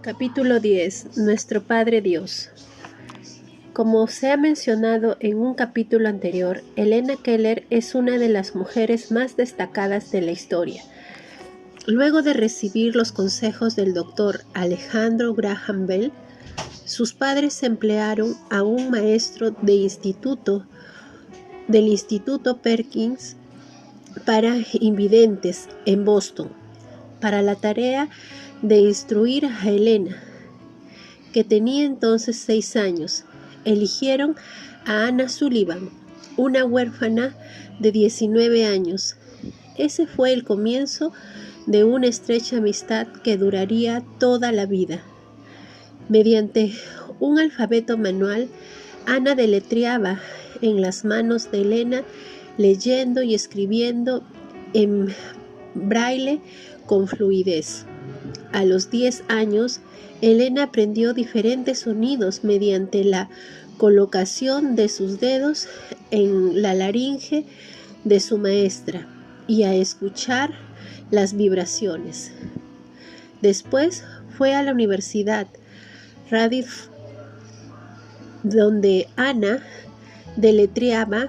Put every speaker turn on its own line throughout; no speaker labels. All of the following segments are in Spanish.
Capítulo 10. Nuestro Padre Dios. Como se ha mencionado en un capítulo anterior, Helena Keller es una de las mujeres más destacadas de la historia. Luego de recibir los consejos del doctor Alejandro Graham Bell, sus padres emplearon a un maestro del Instituto Perkins para invidentes en Boston, para la tarea de instruir a Helena, que tenía entonces 6 años. Eligieron a Anna Sullivan, una huérfana de 19 años. Ese fue el comienzo de una estrecha amistad que duraría toda la vida. Mediante un alfabeto manual, Anna deletreaba en las manos de Helena, leyendo y escribiendo en braille con fluidez. A los 10 años, Helena aprendió diferentes sonidos mediante la colocación de sus dedos en la laringe de su maestra y a escuchar las vibraciones. Después fue a la Universidad Radcliffe, donde Anna deletreaba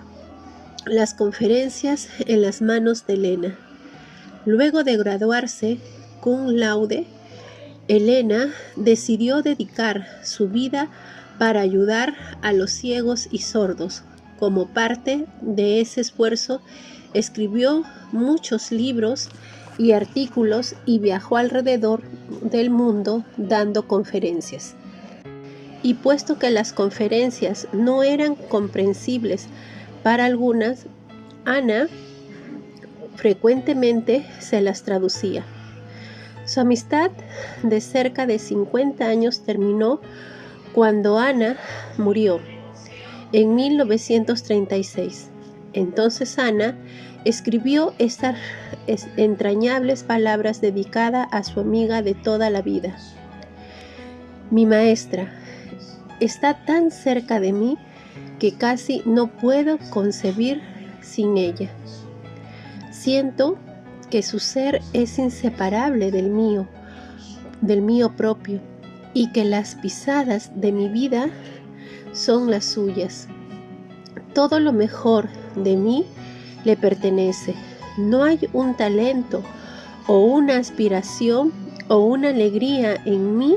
las conferencias en las manos de Helena. Luego de graduarse cum laude, Helena decidió dedicar su vida para ayudar a los ciegos y sordos. Como parte de ese esfuerzo, escribió muchos libros y artículos y viajó alrededor del mundo dando conferencias. Y puesto que las conferencias no eran comprensibles para algunas, Anna frecuentemente se las traducía. Su amistad de cerca de 50 años terminó cuando Anna murió en 1936. Entonces Anna escribió estas entrañables palabras dedicadas a su amiga de toda la vida. Mi maestra está tan cerca de mí que casi no puedo concebir sin ella. Siento que su ser es inseparable del mío propio, y que las pisadas de mi vida son las suyas. Todo lo mejor de mí le pertenece. No hay un talento o una aspiración o una alegría en mí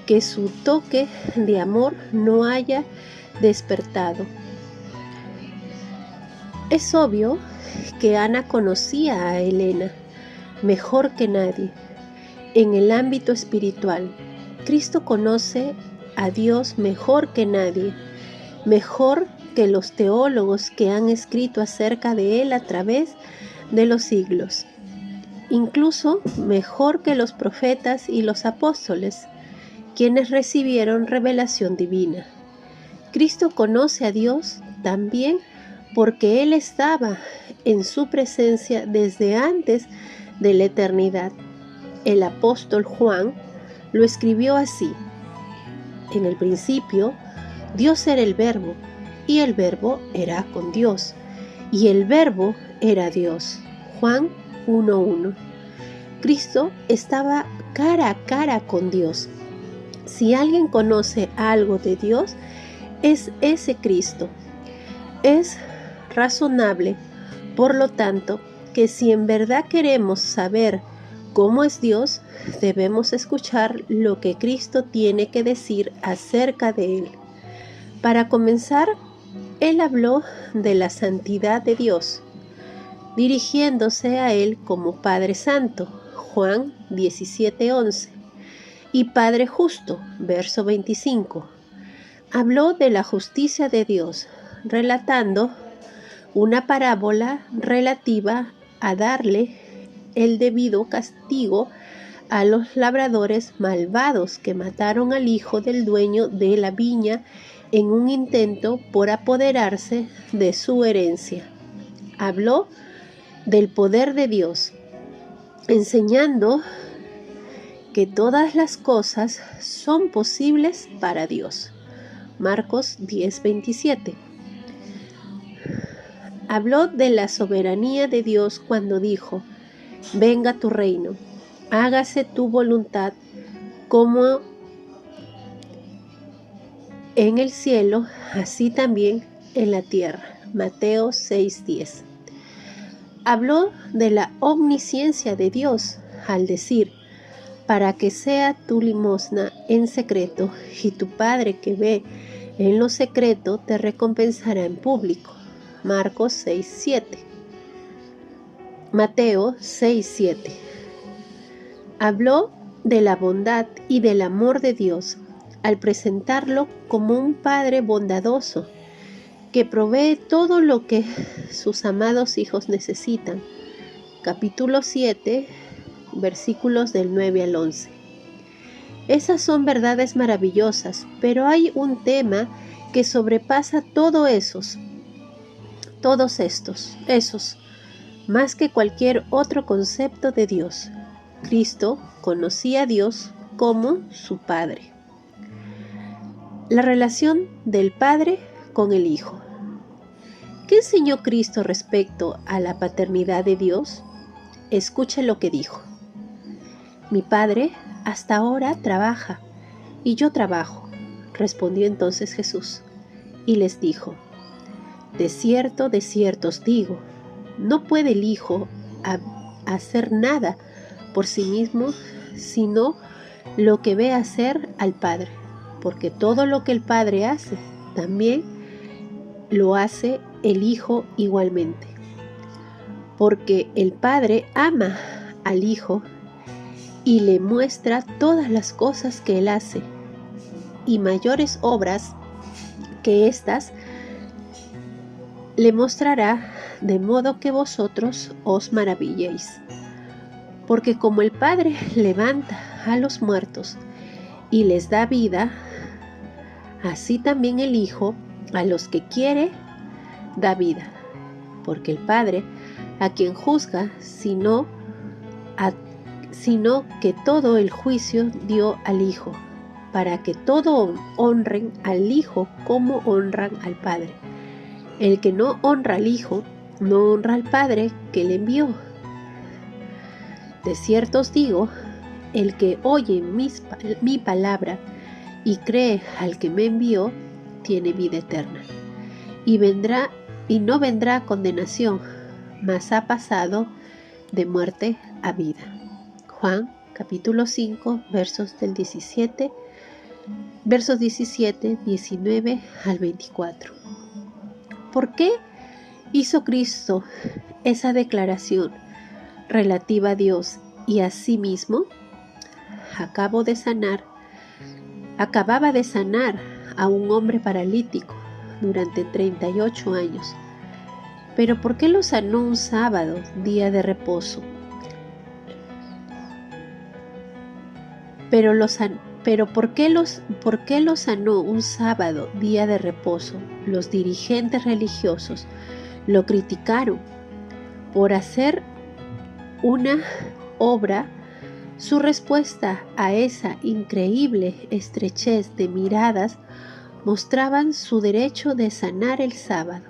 que su toque de amor no haya despertado. Es obvio que Anna conocía a Helena mejor que nadie. En el ámbito espiritual, Cristo conoce a Dios mejor que nadie, mejor que los teólogos que han escrito acerca de Él a través de los siglos, incluso mejor que los profetas y los apóstoles, quienes recibieron revelación divina. Cristo conoce a Dios también porque Él estaba en su presencia desde antes de la eternidad. El apóstol Juan lo escribió así: en el principio, Dios era el Verbo, y el Verbo era con Dios, y el Verbo era Dios. Juan 1:1. Cristo estaba cara a cara con Dios. Si alguien conoce algo de Dios, es ese Cristo. Es razonable, por lo tanto, que si en verdad queremos saber cómo es Dios, debemos escuchar lo que Cristo tiene que decir acerca de Él. Para comenzar, Él habló de la santidad de Dios, dirigiéndose a Él como Padre Santo, Juan 17:11, y Padre Justo, verso 25. Habló de la justicia de Dios, relatando una parábola relativa a darle el debido castigo a los labradores malvados que mataron al hijo del dueño de la viña en un intento por apoderarse de su herencia. Habló del poder de Dios, enseñando que todas las cosas son posibles para Dios. Marcos 10:27. Habló de la soberanía de Dios cuando dijo: venga tu reino, hágase tu voluntad como en el cielo, así también en la tierra. Mateo 6:10. Habló de la omnisciencia de Dios al decir: para que sea tu limosna en secreto, y tu Padre que ve en lo secreto te recompensará en público. Marcos 6:7. Mateo 6:7. Habló de la bondad y del amor de Dios al presentarlo como un Padre bondadoso que provee todo lo que sus amados hijos necesitan. Capítulo 7, versículos del 9 al 11. Esas son verdades maravillosas, pero hay un tema que sobrepasa todos esos, más que cualquier otro concepto de Dios. Cristo conocía a Dios como su Padre. La relación del Padre con el Hijo. ¿Qué enseñó Cristo respecto a la paternidad de Dios? Escuche lo que dijo. Mi Padre hasta ahora trabaja y yo trabajo, respondió entonces Jesús, y les dijo: de cierto os digo, no puede el Hijo hacer nada por sí mismo, sino lo que ve hacer al Padre, porque todo lo que el Padre hace, también lo hace el Hijo igualmente. Porque el Padre ama al Hijo y le muestra todas las cosas que Él hace, y mayores obras que éstas le mostrará, de modo que vosotros os maravilléis. Porque como el Padre levanta a los muertos y les da vida, así también el Hijo a los que quiere da vida. Porque el Padre a quien juzga, sino que todo el juicio dio al Hijo, para que todo honren al Hijo como honran al Padre. El que no honra al Hijo, no honra al Padre que le envió. De cierto os digo, el que oye mi palabra y cree al que me envió, tiene vida eterna, y no vendrá a condenación, mas ha pasado de muerte a vida. Juan capítulo 5, versos 17, 19 al 24. ¿Por qué hizo Cristo esa declaración relativa a Dios y a sí mismo? Acababa de sanar a un hombre paralítico durante 38 años. Pero ¿por qué lo sanó un sábado, día de reposo? ¿Por qué lo sanó un sábado, día de reposo? Los dirigentes religiosos lo criticaron por hacer una obra. Su respuesta a esa increíble estrechez de miradas mostraban su derecho de sanar el sábado.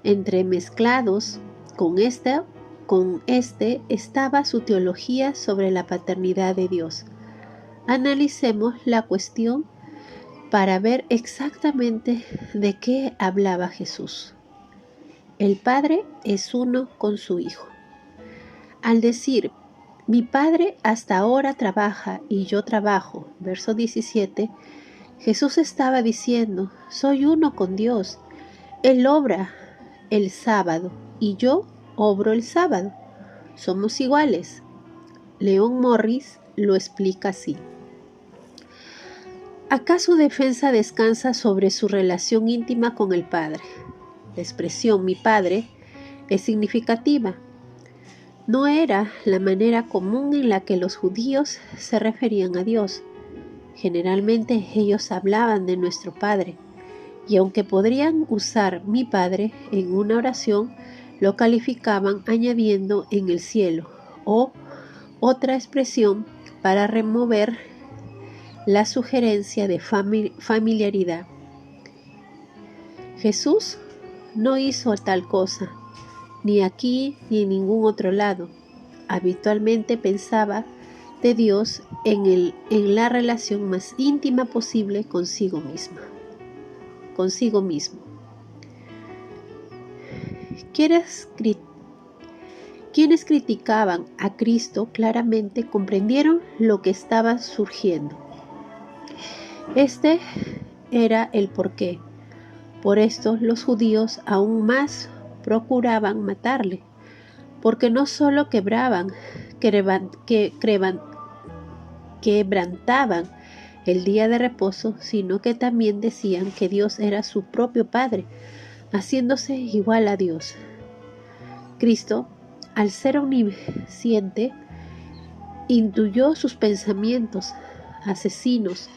Entremezclados con este estaba su teología sobre la paternidad de Dios. Analicemos la cuestión para ver exactamente de qué hablaba Jesús. El Padre es uno con su Hijo. Al decir: mi Padre hasta ahora trabaja y yo trabajo, verso 17, Jesús estaba diciendo: soy uno con Dios. Él obra el sábado y yo obro el sábado. Somos iguales. Leon Morris lo explica así. Acá su defensa descansa sobre su relación íntima con el Padre. La expresión mi Padre es significativa. No era la manera común en la que los judíos se referían a Dios. Generalmente ellos hablaban de nuestro Padre, y aunque podrían usar mi Padre en una oración, lo calificaban añadiendo en el cielo o otra expresión para remover la sugerencia de familiaridad. Jesús no hizo tal cosa, ni aquí ni en ningún otro lado. Habitualmente pensaba de Dios en la relación más íntima posible consigo mismo. Quienes criticaban a Cristo claramente comprendieron lo que estaba surgiendo. Este era el porqué. Por esto los judíos aún más procuraban matarle, porque no solo quebrantaban el día de reposo, sino que también decían que Dios era su propio Padre, haciéndose igual a Dios. Cristo, al ser omnisciente, intuyó sus pensamientos asesinos,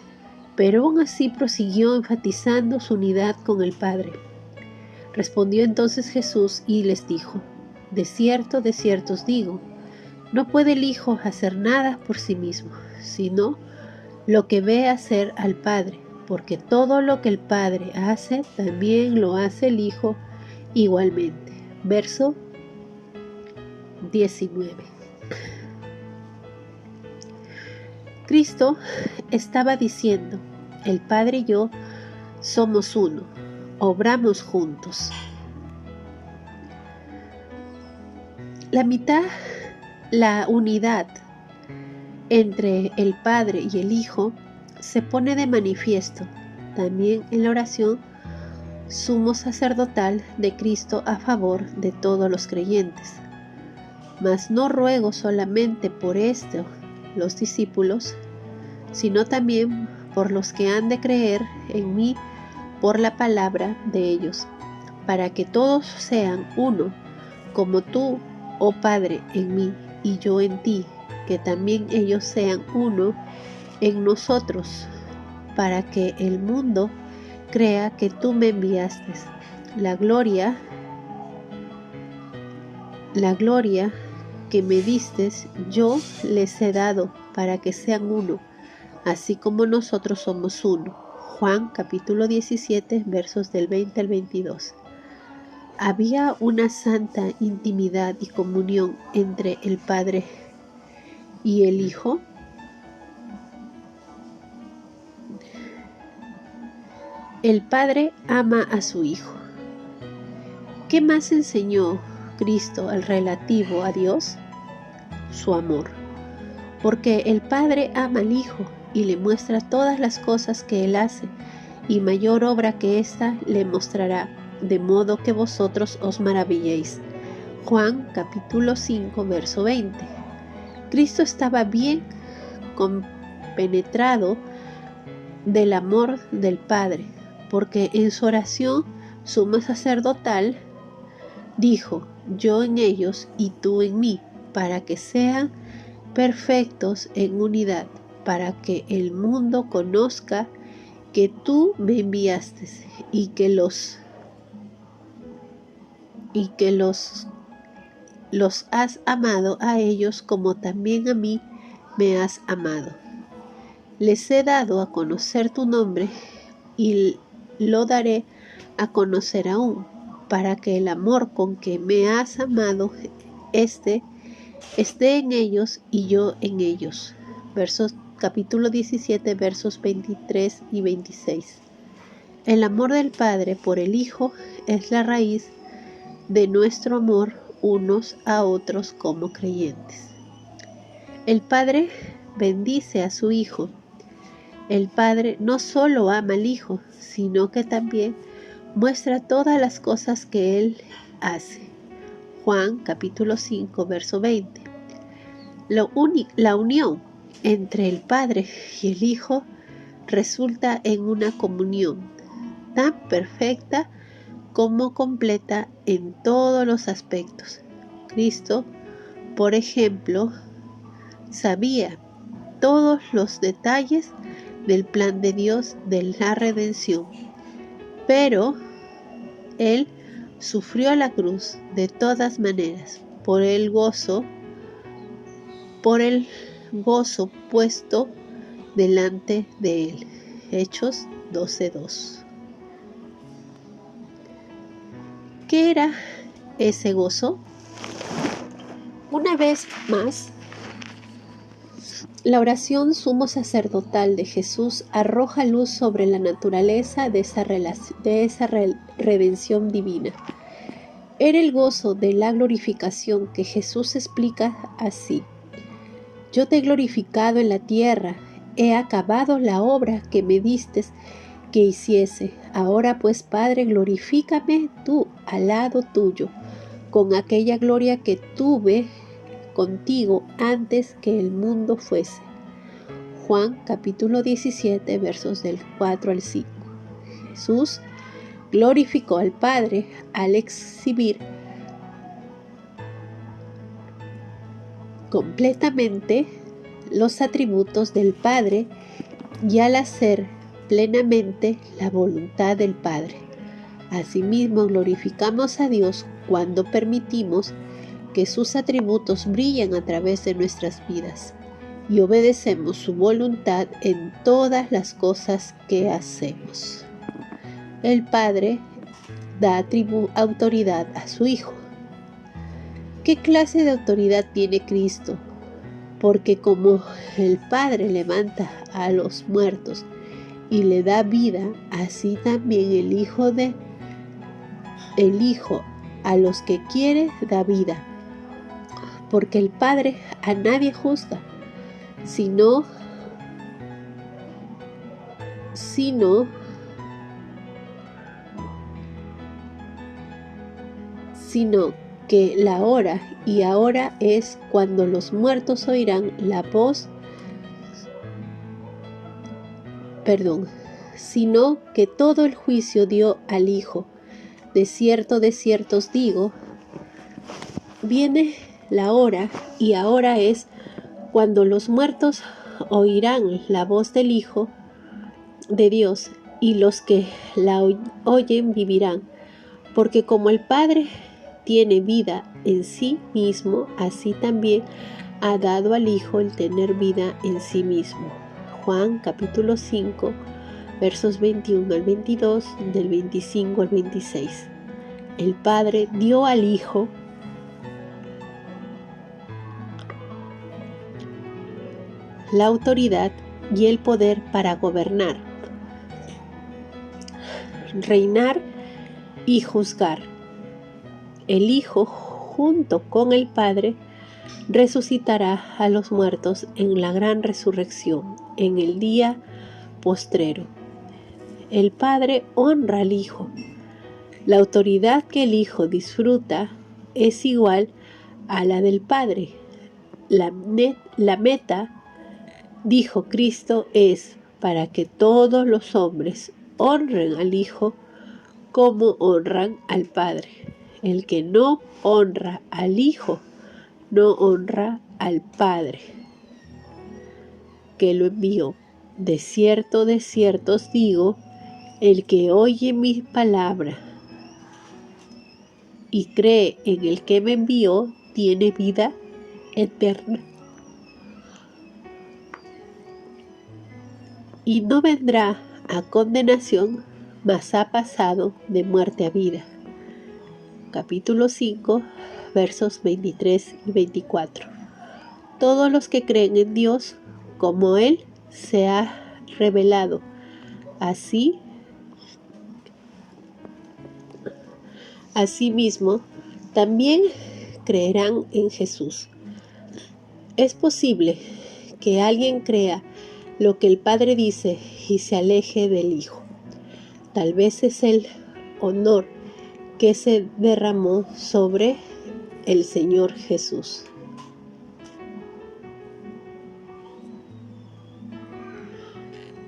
pero aún así prosiguió enfatizando su unidad con el Padre. Respondió entonces Jesús y les dijo: de cierto os digo, no puede el Hijo hacer nada por sí mismo, sino lo que ve hacer al Padre, porque todo lo que el Padre hace, también lo hace el Hijo igualmente. Verso 19. Cristo estaba diciendo: el Padre y yo somos uno, obramos juntos. La unidad entre el Padre y el Hijo se pone de manifiesto también en la oración sumo sacerdotal de Cristo a favor de todos los creyentes. Mas no ruego solamente por esto los discípulos, sino también por los que han de creer en mí por la palabra de ellos, para que todos sean uno, como tú, oh Padre, en mí y yo en ti, que también ellos sean uno en nosotros, para que el mundo crea que tú me enviaste. La gloria que me diste yo les he dado, para que sean uno, así como nosotros somos uno. Juan capítulo 17, versos del 20 al 22. Había una santa intimidad y comunión entre el Padre y el Hijo. El Padre ama a su Hijo. ¿Qué más enseñó Cristo al relativo a Dios? Su amor. Porque el Padre ama al Hijo y le muestra todas las cosas que Él hace, y mayor obra que ésta le mostrará, de modo que vosotros os maravilléis. Juan capítulo 5, verso 20. Cristo estaba bien compenetrado del amor del Padre, porque en su oración sumo sacerdotal dijo: yo en ellos y tú en mí, para que sean perfectos en unidad, para que el mundo conozca que tú me enviaste y que los has amado a ellos como también a mí me has amado. Les he dado a conocer tu nombre y lo daré a conocer aún, para que el amor con que me has amado esté en ellos y yo en ellos. Capítulo 17, versos 23 y 26. El amor del Padre por el Hijo es la raíz de nuestro amor unos a otros como creyentes. El Padre bendice a su Hijo. El Padre no solo ama al Hijo, sino que también muestra todas las cosas que Él hace. Juan capítulo 5, verso 20. La unión entre el Padre y el Hijo resulta en una comunión tan perfecta como completa en todos los aspectos. Cristo, por ejemplo, sabía todos los detalles del plan de Dios de la redención, pero Él sufrió la cruz de todas maneras por el gozo puesto delante de Él. Hechos 12:2. ¿Qué era ese gozo? Una vez más, La oración sumo sacerdotal de Jesús arroja luz sobre la naturaleza de esa redención divina. Era el gozo de la glorificación que Jesús explica así: yo te he glorificado en la tierra, he acabado la obra que me distes que hiciese. Ahora pues, Padre, glorifícame tú al lado tuyo, con aquella gloria que tuve contigo antes que el mundo fuese. Juan capítulo 17, versos del 4 al 5. Jesús glorificó al Padre al exhibir completamente los atributos del Padre y al hacer plenamente la voluntad del Padre. Asimismo, glorificamos a Dios cuando permitimos que sus atributos brillen a través de nuestras vidas y obedecemos su voluntad en todas las cosas que hacemos. El Padre da autoridad a su Hijo. ¿Qué clase de autoridad tiene Cristo? Porque como el Padre levanta a los muertos y le da vida, así también el Hijo a los que quiere da vida. Porque el Padre a nadie juzga, sino que la hora y ahora es cuando los muertos oirán la voz, sino que todo el juicio dio al Hijo. De cierto os digo, viene la hora y ahora es cuando los muertos oirán la voz del Hijo de Dios, y los que la oyen vivirán, porque como el Padre tiene vida en sí mismo, así también ha dado al Hijo el tener vida en sí mismo. Juan capítulo 5, versos 21 al 22, del 25 al 26. El Padre dio al Hijo la autoridad y el poder para gobernar, reinar y juzgar. El Hijo, junto con el Padre, resucitará a los muertos en la gran resurrección, en el día postrero. El Padre honra al Hijo. La autoridad que el Hijo disfruta es igual a la del Padre. La meta, dijo Cristo, es para que todos los hombres honren al Hijo como honran al Padre. El que no honra al Hijo, no honra al Padre que lo envió. De cierto os digo, el que oye mi palabra y cree en el que me envió, tiene vida eterna. Y no vendrá a condenación, mas ha pasado de muerte a vida. Capítulo 5, versos 23 y 24. Todos los que creen en Dios, como Él se ha revelado, asimismo, también creerán en Jesús. Es posible que alguien crea lo que el Padre dice y se aleje del Hijo. Tal vez es el honor que se derramó sobre el Señor Jesús.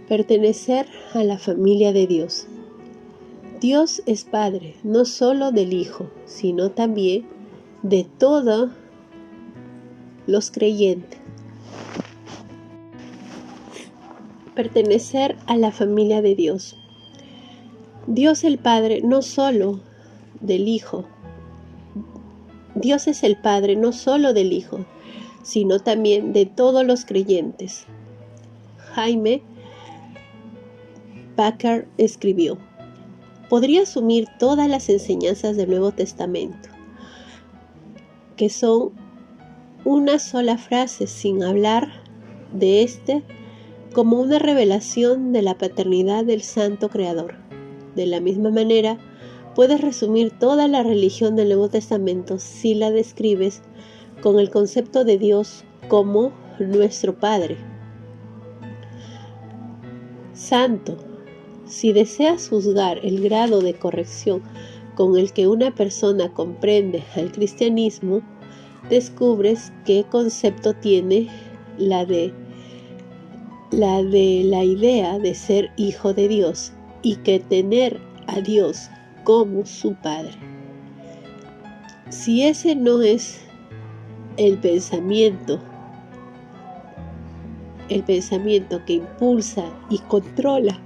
Pertenecer a la familia de Dios. Dios es Padre, no solo del Hijo, sino también de todos los creyentes. Pertenecer a la familia de Dios. Dios el Padre no solo del Hijo. Dios es el Padre no solo del Hijo, sino también de todos los creyentes. Jaime Packer escribió: podría asumir todas las enseñanzas del Nuevo Testamento, que son una sola frase sin hablar de este como una revelación de la paternidad del Santo Creador. De la misma manera, puedes resumir toda la religión del Nuevo Testamento si la describes con el concepto de Dios como nuestro Padre. Santo. Si deseas juzgar el grado de corrección con el que una persona comprende al cristianismo, descubres qué concepto tiene la idea de ser hijo de Dios y que tener a Dios como su Padre. Si ese no es el pensamiento que impulsa y controla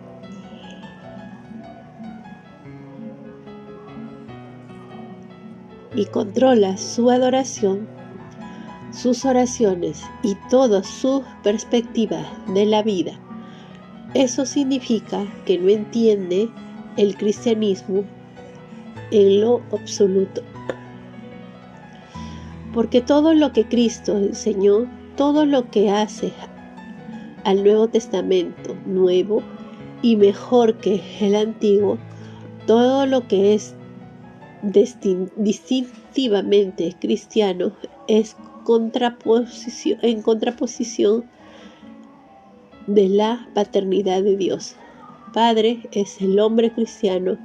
su adoración, sus oraciones y toda su perspectiva de la vida, eso significa que no entiende el cristianismo en lo absoluto. Porque todo lo que Cristo enseñó, todo lo que hace al Nuevo Testamento nuevo y mejor que el Antiguo, todo lo que es distintivamente cristiano es en contraposición de la paternidad de Dios. Padre es el nombre cristiano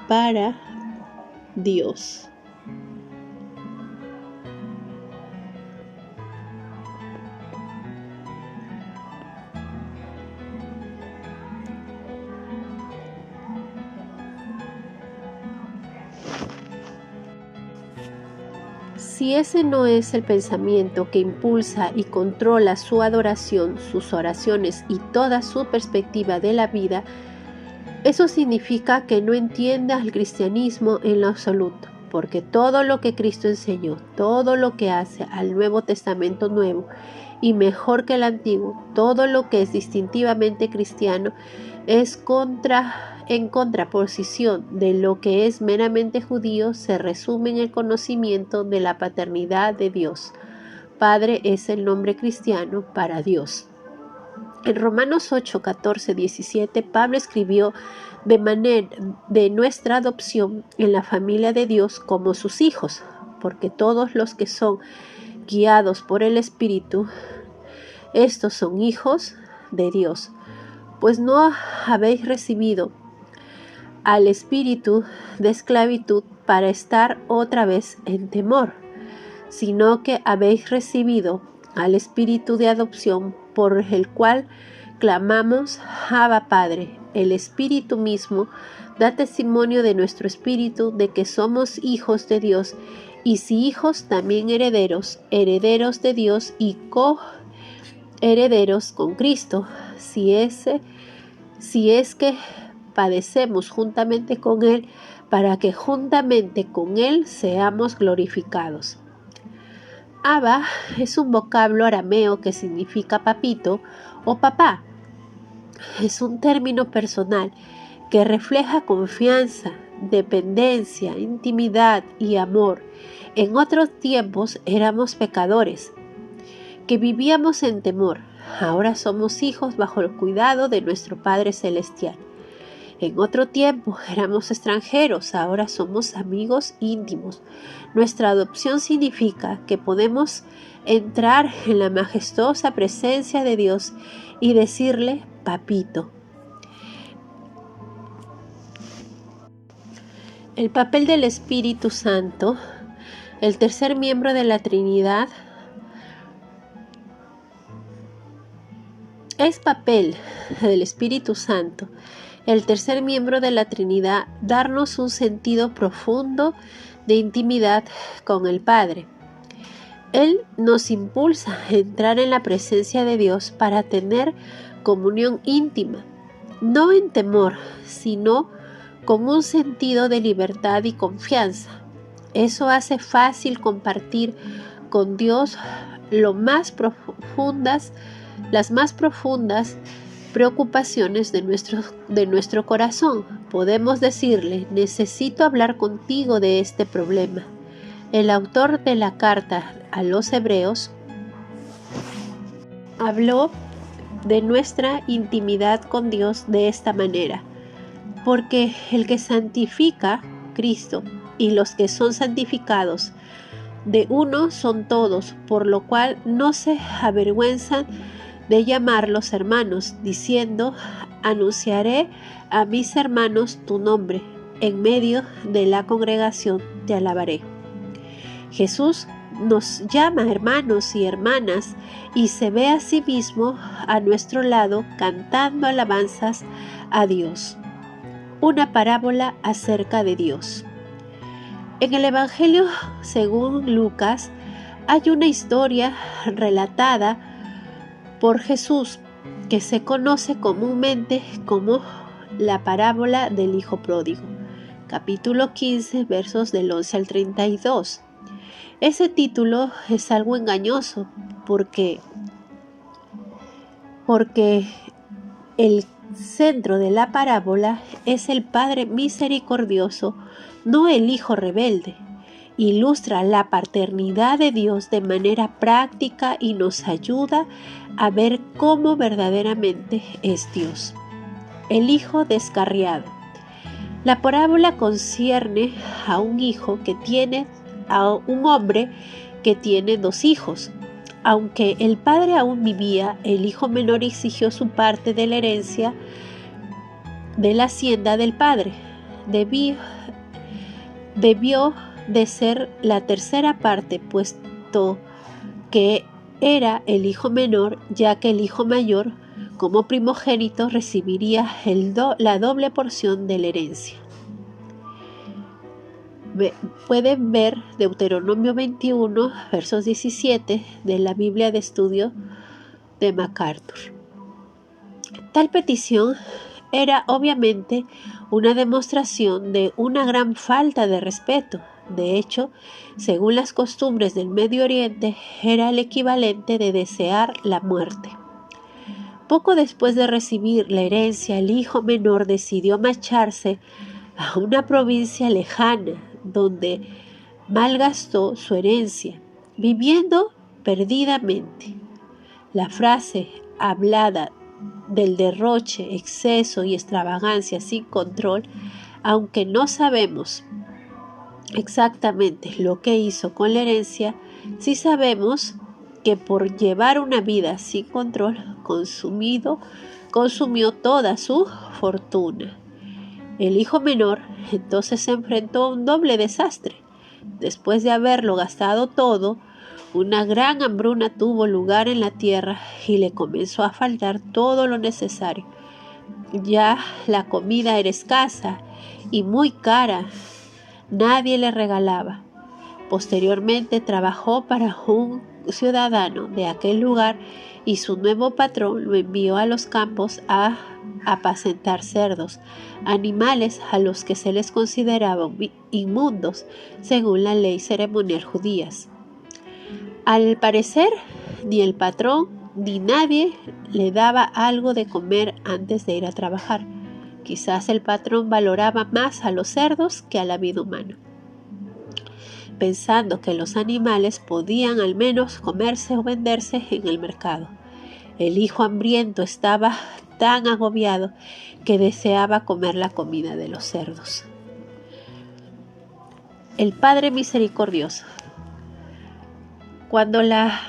para Dios. Si ese no es el pensamiento que impulsa y controla su adoración, sus oraciones y toda su perspectiva de la vida, eso significa que no entiende al cristianismo en lo absoluto, porque todo lo que Cristo enseñó, todo lo que hace al Nuevo Testamento nuevo y mejor que el Antiguo, todo lo que es distintivamente cristiano, es en contraposición de lo que es meramente judío, se resume en el conocimiento de la paternidad de Dios. Padre es el nombre cristiano para Dios. En Romanos 8, 14, 17, Pablo escribió de nuestra adopción en la familia de Dios como sus hijos, porque todos los que son guiados por el Espíritu, estos son hijos de Dios. Pues no habéis recibido al espíritu de esclavitud para estar otra vez en temor, sino que habéis recibido al espíritu de adopción por el cual clamamos Abba Padre. El Espíritu mismo da testimonio de nuestro espíritu de que somos hijos de Dios, y si hijos, también herederos, herederos de Dios y coherederos con Cristo, si es que padecemos juntamente con Él, para que juntamente con Él seamos glorificados. Abba es un vocablo arameo que significa papito o papá. Es un término personal que refleja confianza, dependencia, intimidad y amor. En otros tiempos éramos pecadores, que vivíamos en temor. Ahora somos hijos bajo el cuidado de nuestro Padre Celestial. En otro tiempo éramos extranjeros, ahora somos amigos íntimos. Nuestra adopción significa que podemos entrar en la majestuosa presencia de Dios y decirle, papito. El papel del Espíritu Santo, el tercer miembro de la Trinidad, es papel del Espíritu Santo, el tercer miembro de la Trinidad, darnos un sentido profundo de intimidad con el Padre. Él nos impulsa a entrar en la presencia de Dios para tener comunión íntima, no en temor, sino con un sentido de libertad y confianza. Eso hace fácil compartir con Dios las más profundas preocupaciones de nuestro corazón. Podemos decirle, necesito hablar contigo de este problema. El autor de la carta a los Hebreos habló de nuestra intimidad con Dios de esta manera: porque el que santifica, Cristo, y los que son santificados, de uno son todos, por lo cual no se avergüenzan de llamarlos hermanos, diciendo: anunciaré a mis hermanos tu nombre, en medio de la congregación te alabaré. Jesús nos llama hermanos y hermanas y se ve a sí mismo a nuestro lado cantando alabanzas a Dios. Una parábola acerca de Dios. En el Evangelio según Lucas hay una historia relatada por Jesús que se conoce comúnmente como la parábola del Hijo Pródigo, capítulo 15, versos del 11 al 32. Ese título es algo engañoso porque el centro de la parábola es el Padre misericordioso, no el Hijo rebelde. Ilustra la paternidad de Dios de manera práctica y nos ayuda a ver cómo verdaderamente es Dios. El Hijo descarriado. La parábola concierne a un hombre que tiene dos hijos. Aunque el padre aún vivía, el hijo menor exigió su parte de la herencia de la hacienda del padre. Debió de ser la tercera parte, puesto que era el hijo menor, ya que el hijo mayor, como primogénito, recibiría la doble porción de la herencia. Pueden ver Deuteronomio 21, versos 17 de la Biblia de Estudio de MacArthur. Tal petición era obviamente una demostración de una gran falta de respeto. De hecho, según las costumbres del Medio Oriente, era el equivalente de desear la muerte. Poco después de recibir la herencia, el hijo menor decidió marcharse a una provincia lejana, donde malgastó su herencia, viviendo perdidamente. La frase hablada del derroche, exceso y extravagancia sin control, aunque no sabemos exactamente lo que hizo con la herencia, sí sabemos que por llevar una vida sin control consumió toda su fortuna. El hijo menor entonces se enfrentó a un doble desastre. Después de haberlo gastado todo, una gran hambruna tuvo lugar en la tierra y le comenzó a faltar todo lo necesario. Ya la comida era escasa y muy cara. Nadie le regalaba. Posteriormente trabajó para un ciudadano de aquel lugar y su nuevo patrón lo envió a los campos a apacentar cerdos, animales a los que se les consideraba inmundos según la ley ceremonial judía. Al parecer, ni el patrón ni nadie le daba algo de comer antes de ir a trabajar. Quizás el patrón valoraba más a los cerdos que a la vida humana, pensando que los animales podían al menos comerse o venderse en el mercado. El hijo hambriento estaba tan agobiado que deseaba comer la comida de los cerdos. El Padre misericordioso. Cuando la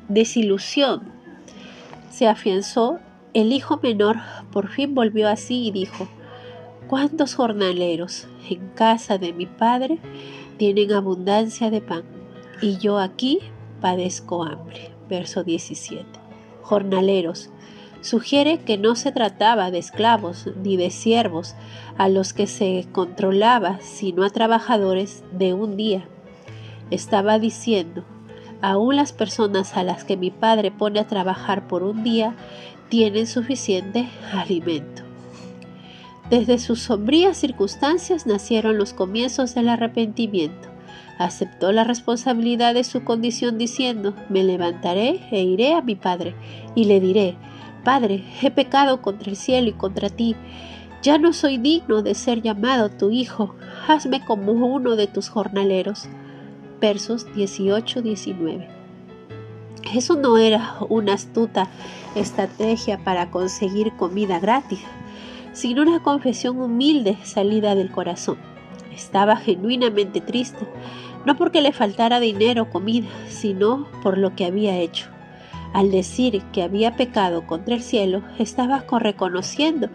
desilusión se afianzó, el hijo menor por fin volvió a sí y dijo: ¿cuántos jornaleros en casa de mi padre tienen abundancia de pan, y yo aquí padezco hambre? Verso 17. Jornaleros. Sugiere que no se trataba de esclavos ni de siervos a los que se controlaba, sino a trabajadores de un día. Estaba diciendo: aún las personas a las que mi padre pone a trabajar por un día tienen suficiente alimento. Desde sus sombrías circunstancias nacieron los comienzos del arrepentimiento. Aceptó la responsabilidad de su condición diciendo: me levantaré e iré a mi padre y le diré: Padre, he pecado contra el cielo y contra ti. Ya no soy digno de ser llamado tu hijo. Hazme como uno de tus jornaleros. versos 18-19. Eso no era una astuta estrategia para conseguir comida gratis, sino una confesión humilde salida del corazón. Estaba genuinamente triste, no porque le faltara dinero o comida, sino por lo que había hecho. Al decir que había pecado contra el cielo, estaba reconociendo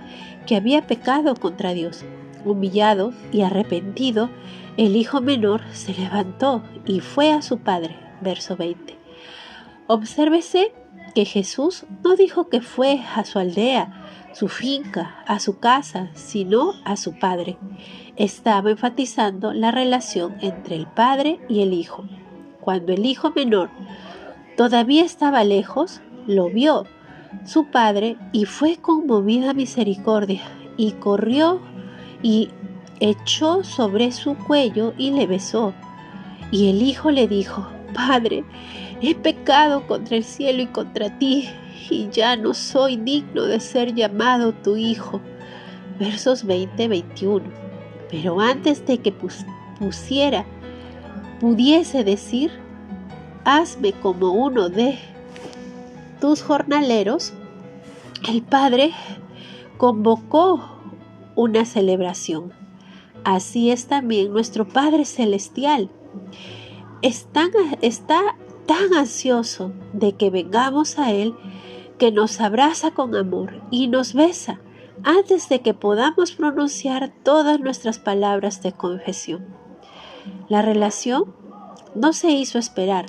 que había pecado contra Dios. Humillado y arrepentido, el hijo menor se levantó y fue a su padre. Verso 20. Obsérvese que Jesús no dijo que fue a su aldea, su finca, a su casa, sino a su padre. Estaba enfatizando la relación entre el padre y el hijo. Cuando el hijo menor todavía estaba lejos, lo vio su padre y fue conmovida a misericordia, y corrió y echó sobre su cuello y le besó. Y el hijo le dijo: Padre, he pecado contra el cielo y contra ti, y ya no soy digno de ser llamado tu hijo. Versos 20-21. Pero antes de que pudiese decir: hazme como uno de tus jornaleros, el padre convocó una celebración. Así es también nuestro Padre Celestial. Está tan ansioso de que vengamos a Él, que nos abraza con amor y nos besa antes de que podamos pronunciar todas nuestras palabras de confesión. La relación no se hizo esperar,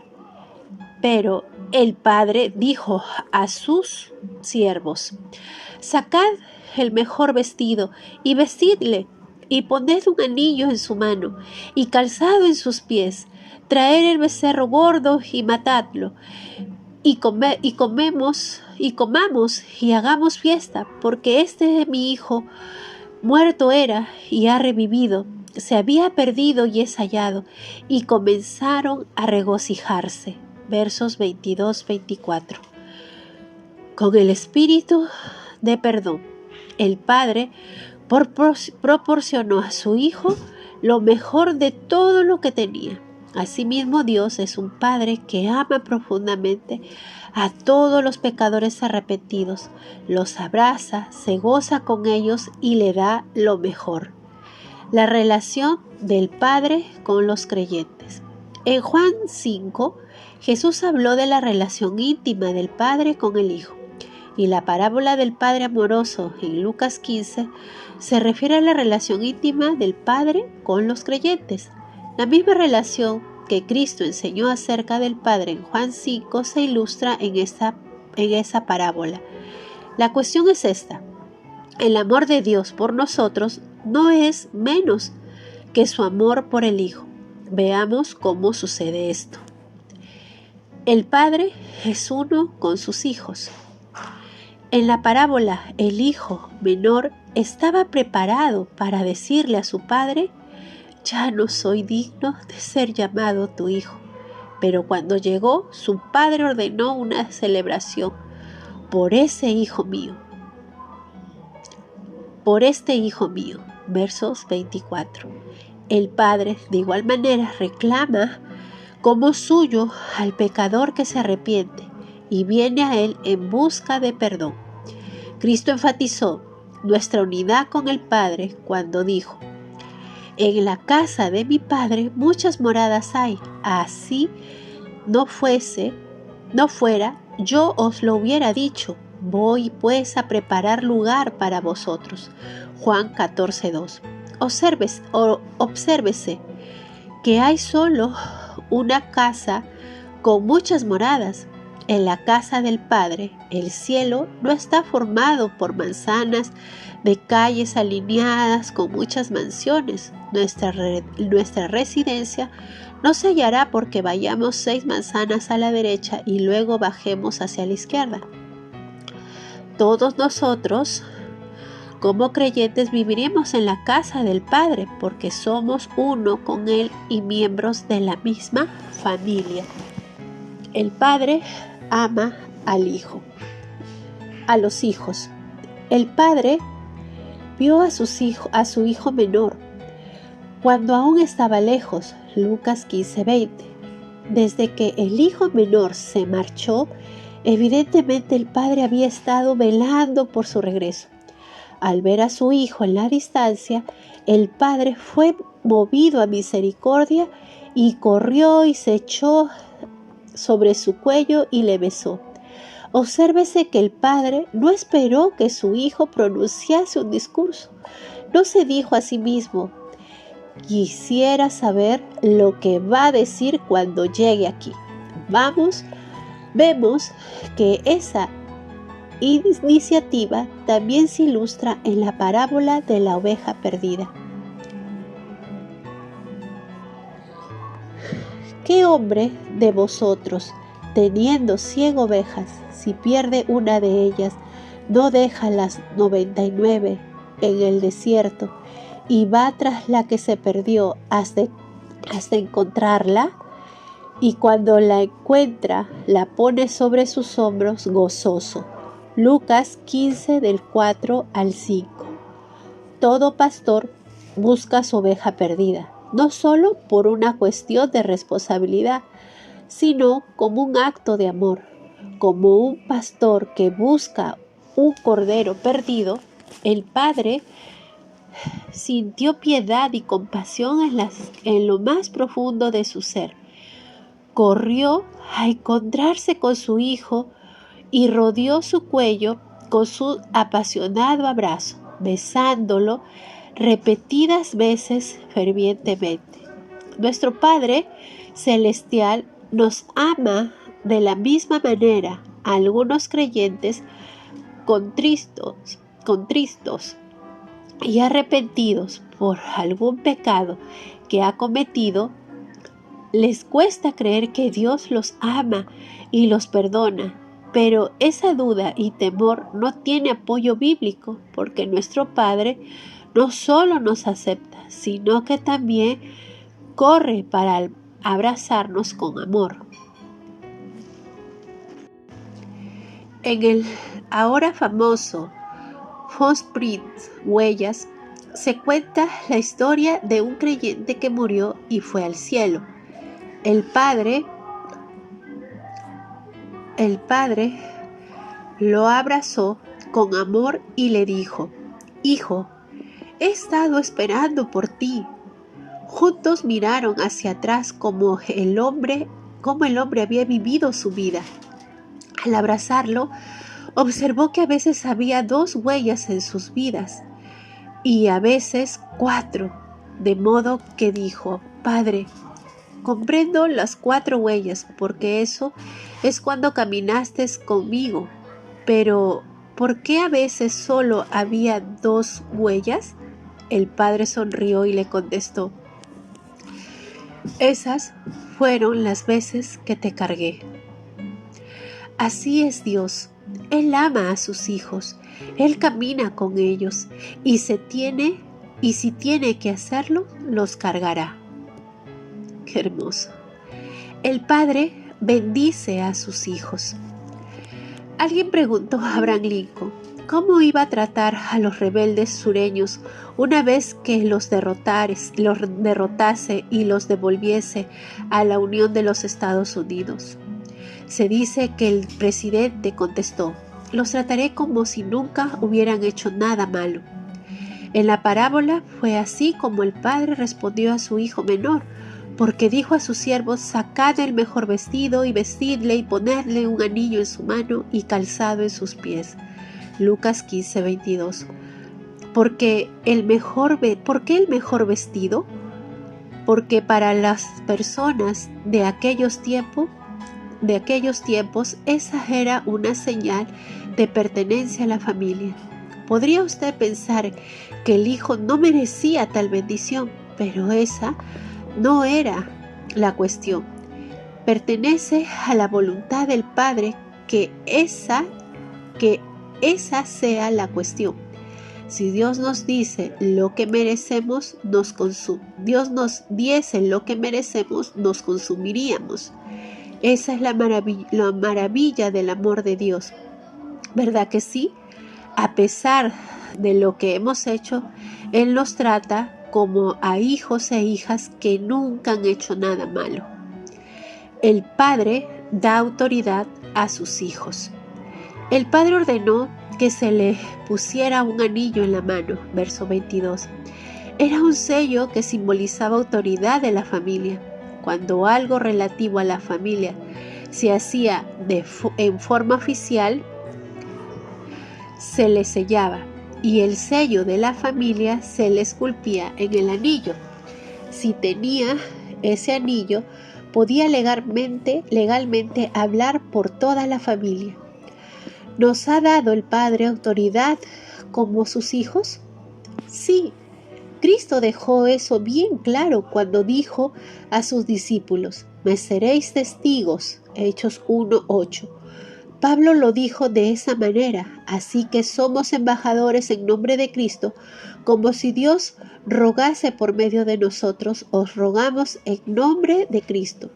pero el Padre dijo a sus siervos: sacad el mejor vestido y vestidle, y poned un anillo en su mano y calzado en sus pies. Traed el becerro gordo y matadlo, y comamos y hagamos fiesta, porque este es mi hijo, muerto era y ha revivido, se había perdido y es hallado. Y comenzaron a regocijarse. Versos 22-24. Con el espíritu de perdón, el Padre proporcionó a su Hijo lo mejor de todo lo que tenía. Asimismo, Dios es un Padre que ama profundamente a todos los pecadores arrepentidos, los abraza, se goza con ellos y le da lo mejor. La relación del Padre con los creyentes. En Juan 5, Jesús habló de la relación íntima del Padre con el Hijo. Y la parábola del Padre amoroso en Lucas 15 se refiere a la relación íntima del Padre con los creyentes. La misma relación que Cristo enseñó acerca del Padre en Juan 5 se ilustra en esa parábola. La cuestión es esta: el amor de Dios por nosotros no es menos que su amor por el Hijo. Veamos cómo sucede esto. El Padre es uno con sus hijos. En la parábola, el hijo menor estaba preparado para decirle a su padre: ya no soy digno de ser llamado tu hijo. Pero cuando llegó, su padre ordenó una celebración por ese hijo mío. Por este hijo mío. Versos 24. El Padre de igual manera reclama como suyo al pecador que se arrepiente y viene a Él en busca de perdón. Cristo enfatizó nuestra unidad con el Padre cuando dijo: en la casa de mi Padre muchas moradas hay, así no fuera, yo os lo hubiera dicho. Voy pues a preparar lugar para vosotros. Juan 14:2. Obsérvese que hay solo una casa con muchas moradas. En la casa del Padre, el cielo no está formado por manzanas de calles alineadas con muchas mansiones. Nuestra residencia no se hallará porque vayamos 6 manzanas a la derecha y luego bajemos hacia la izquierda. Todos nosotros, como creyentes, viviremos en la casa del Padre porque somos uno con Él y miembros de la misma familia. El Padre ama al Hijo, a los hijos. El Padre vio a su hijo menor cuando aún estaba lejos. Lucas 15:20. Desde que el hijo menor se marchó, evidentemente el padre había estado velando por su regreso. Al ver a su hijo en la distancia, el padre fue movido a misericordia y corrió y se echó sobre su cuello y le besó. Obsérvese que el padre no esperó que su hijo pronunciase un discurso. No se dijo a sí mismo: quisiera saber lo que va a decir cuando llegue aquí. Vemos que esa iniciativa también se ilustra en la parábola de la oveja perdida. ¿Qué hombre de vosotros, teniendo 100 ovejas, si pierde una de ellas, no deja las 99 en el desierto y va tras la que se perdió hasta encontrarla? Y cuando la encuentra, la pone sobre sus hombros gozoso. Lucas 15 del 4 al 5. Todo pastor busca su oveja perdida, no solo por una cuestión de responsabilidad, sino como un acto de amor. Como un pastor que busca un cordero perdido, el Padre sintió piedad y compasión en lo más profundo de su ser. Corrió a encontrarse con su hijo y rodeó su cuello con su apasionado abrazo, besándolo repetidas veces fervientemente. Nuestro Padre Celestial nos ama de la misma manera. Algunos creyentes contristos y arrepentidos por algún pecado que ha cometido, les cuesta creer que Dios los ama y los perdona, pero esa duda y temor no tiene apoyo bíblico, porque nuestro Padre no solo nos acepta, sino que también corre para abrazarnos con amor. En el ahora famoso Footprint Huellas se cuenta la historia de un creyente que murió y fue al cielo. El padre lo abrazó con amor y le dijo: hijo, he estado esperando por ti. Juntos miraron hacia atrás como el hombre había vivido su vida. Al abrazarlo, observó que a veces había 2 huellas en sus vidas y a veces 4, de modo que dijo: Padre, comprendo las 4 huellas, porque eso es cuando caminaste conmigo, pero ¿por qué a veces solo había 2 huellas? El padre sonrió y le contestó: esas fueron las veces que te cargué. Así es Dios. Él ama a sus hijos, Él camina con ellos y si tiene que hacerlo, los cargará. Qué hermoso. El Padre bendice a sus hijos. Alguien preguntó a Abraham Lincoln cómo iba a tratar a los rebeldes sureños una vez que los derrotase y los devolviese a la Unión de los Estados Unidos. Se dice que el presidente contestó: los trataré como si nunca hubieran hecho nada malo. En la parábola fue así como el padre respondió a su hijo menor, porque dijo a sus siervos: sacad el mejor vestido y vestidle y ponedle un anillo en su mano y calzado en sus pies. Lucas 15:22. ¿Por qué el mejor vestido? Porque para las personas de aquellos tiempos, esa era una señal de pertenencia a la familia. Podría usted pensar que el hijo no merecía tal bendición, pero esa no era la cuestión. Pertenece a la voluntad del Padre que esa sea la cuestión. Si Dios nos dice lo que merecemos, Dios nos diese lo que merecemos, nos consumiríamos. Esa es la maravilla del amor de Dios. ¿Verdad que sí? A pesar de lo que hemos hecho, Él nos trata como a hijos e hijas que nunca han hecho nada malo. el Padre da autoridad a sus hijos. El Padre ordenó que se le pusiera un anillo en la mano, verso 22. Era un sello que simbolizaba autoridad de la familia. Cuando algo relativo a la familia se hacía en forma oficial, se le sellaba y el sello de la familia se le esculpía en el anillo. Si tenía ese anillo, podía legalmente hablar por toda la familia. ¿Nos ha dado el Padre autoridad como sus hijos? Sí. Cristo dejó eso bien claro cuando dijo a sus discípulos: me seréis testigos, Hechos 1:8. Pablo lo dijo de esa manera, así que somos embajadores en nombre de Cristo, como si Dios rogase por medio de nosotros, os rogamos en nombre de Cristo.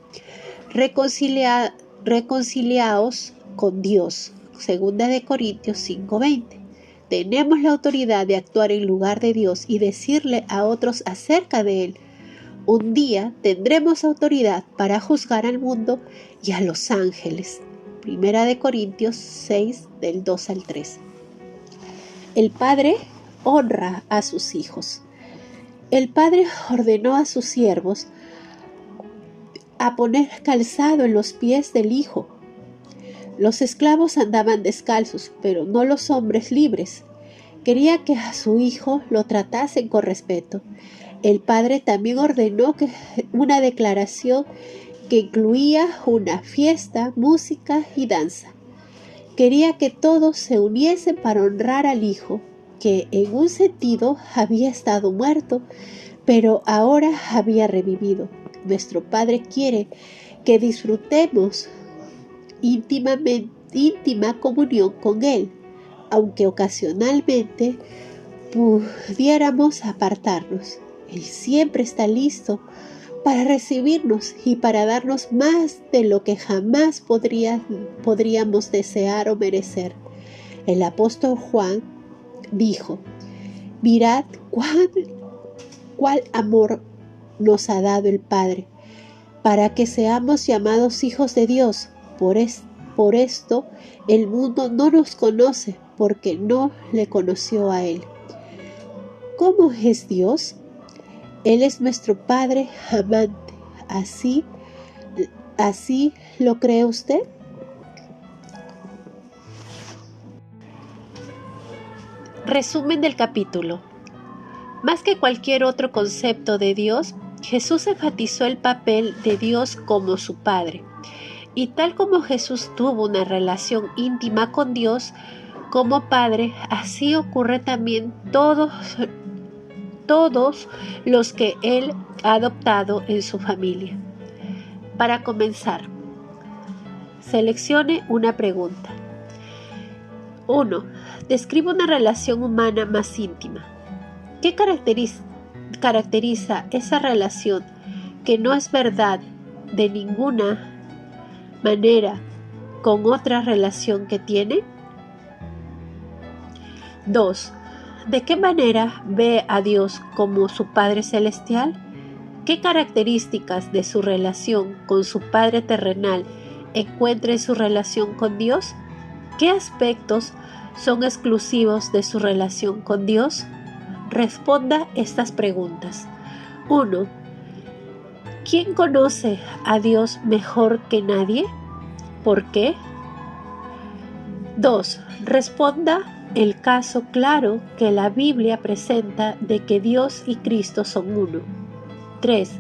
Reconciliaos con Dios, 2 Corintios 5:20. Tenemos la autoridad de actuar en lugar de Dios y decirle a otros acerca de Él. Un día tendremos autoridad para juzgar al mundo y a los ángeles. 1 Corintios 6, del 2 al 3. El Padre honra a sus hijos. El Padre ordenó a sus siervos a poner calzado en los pies del Hijo. Los esclavos andaban descalzos, pero no los hombres libres. Quería que a su hijo lo tratasen con respeto. El Padre también ordenó una declaración que incluía una fiesta, música y danza. Quería que todos se uniesen para honrar al Hijo, que en un sentido había estado muerto, pero ahora había revivido. Nuestro Padre quiere que disfrutemos íntima comunión con Él, aunque ocasionalmente pudiéramos apartarnos. Él siempre está listo para recibirnos y para darnos más de lo que jamás podríamos desear o merecer. El apóstol Juan dijo: mirad cuál amor nos ha dado el Padre, para que seamos llamados hijos de Dios. Por esto el mundo no nos conoce, porque no le conoció a Él. ¿Cómo es Dios? Él es nuestro Padre amante. ¿Así lo cree usted? Resumen del capítulo. Más que cualquier otro concepto de Dios, Jesús enfatizó el papel de Dios como su Padre. Y tal como Jesús tuvo una relación íntima con Dios como Padre, así ocurre también todos los que Él ha adoptado en su familia. Para comenzar, seleccione una pregunta. 1. Describe una relación humana más íntima. ¿Qué caracteriza esa relación que no es verdad de ninguna manera con otra relación que tiene? 2. ¿De qué manera ve a Dios como su Padre Celestial? ¿Qué características de su relación con su Padre terrenal encuentra en su relación con Dios? ¿Qué aspectos son exclusivos de su relación con Dios? Responda estas preguntas. 1. ¿Quién conoce a Dios mejor que nadie? ¿Por qué? 2. Responda el caso claro que la Biblia presenta de que Dios y Cristo son uno. 3.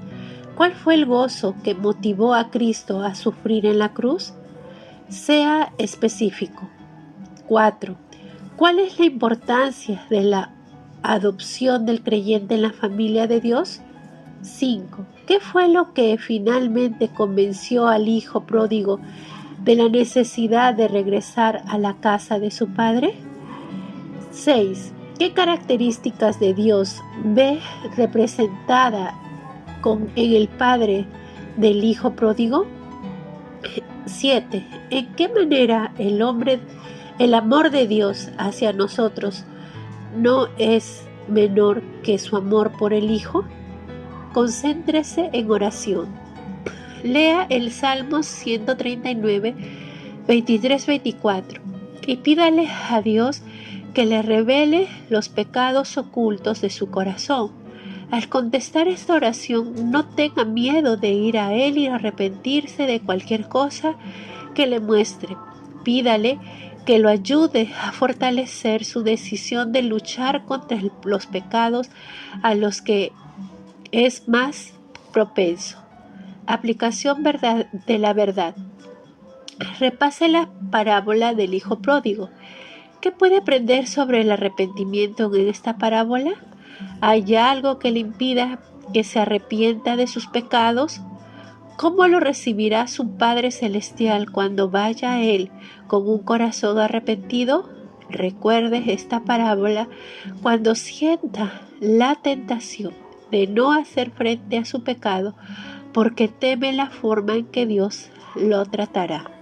¿Cuál fue el gozo que motivó a Cristo a sufrir en la cruz? Sea específico. 4. ¿Cuál es la importancia de la adopción del creyente en la familia de Dios? 5. ¿Qué fue lo que finalmente convenció al hijo pródigo de la necesidad de regresar a la casa de su padre? 6. ¿Qué características de Dios ve representada en el padre del hijo pródigo? 7. ¿En qué manera el amor de Dios hacia nosotros no es menor que su amor por el Hijo? Concéntrese en oración. Lea el Salmo 139, 23-24 y pídale a Dios que le revele los pecados ocultos de su corazón. Al contestar esta oración, no tenga miedo de ir a Él y arrepentirse de cualquier cosa que le muestre. Pídale que lo ayude a fortalecer su decisión de luchar contra los pecados a los que es más propenso. Aplicación de la verdad. Repase la parábola del hijo pródigo. ¿Qué puede aprender sobre el arrepentimiento en esta parábola? ¿Hay algo que le impida que se arrepienta de sus pecados? ¿Cómo lo recibirá su Padre Celestial cuando vaya a Él con un corazón arrepentido? Recuerde esta parábola cuando sienta la tentación de no hacer frente a su pecado porque teme la forma en que Dios lo tratará.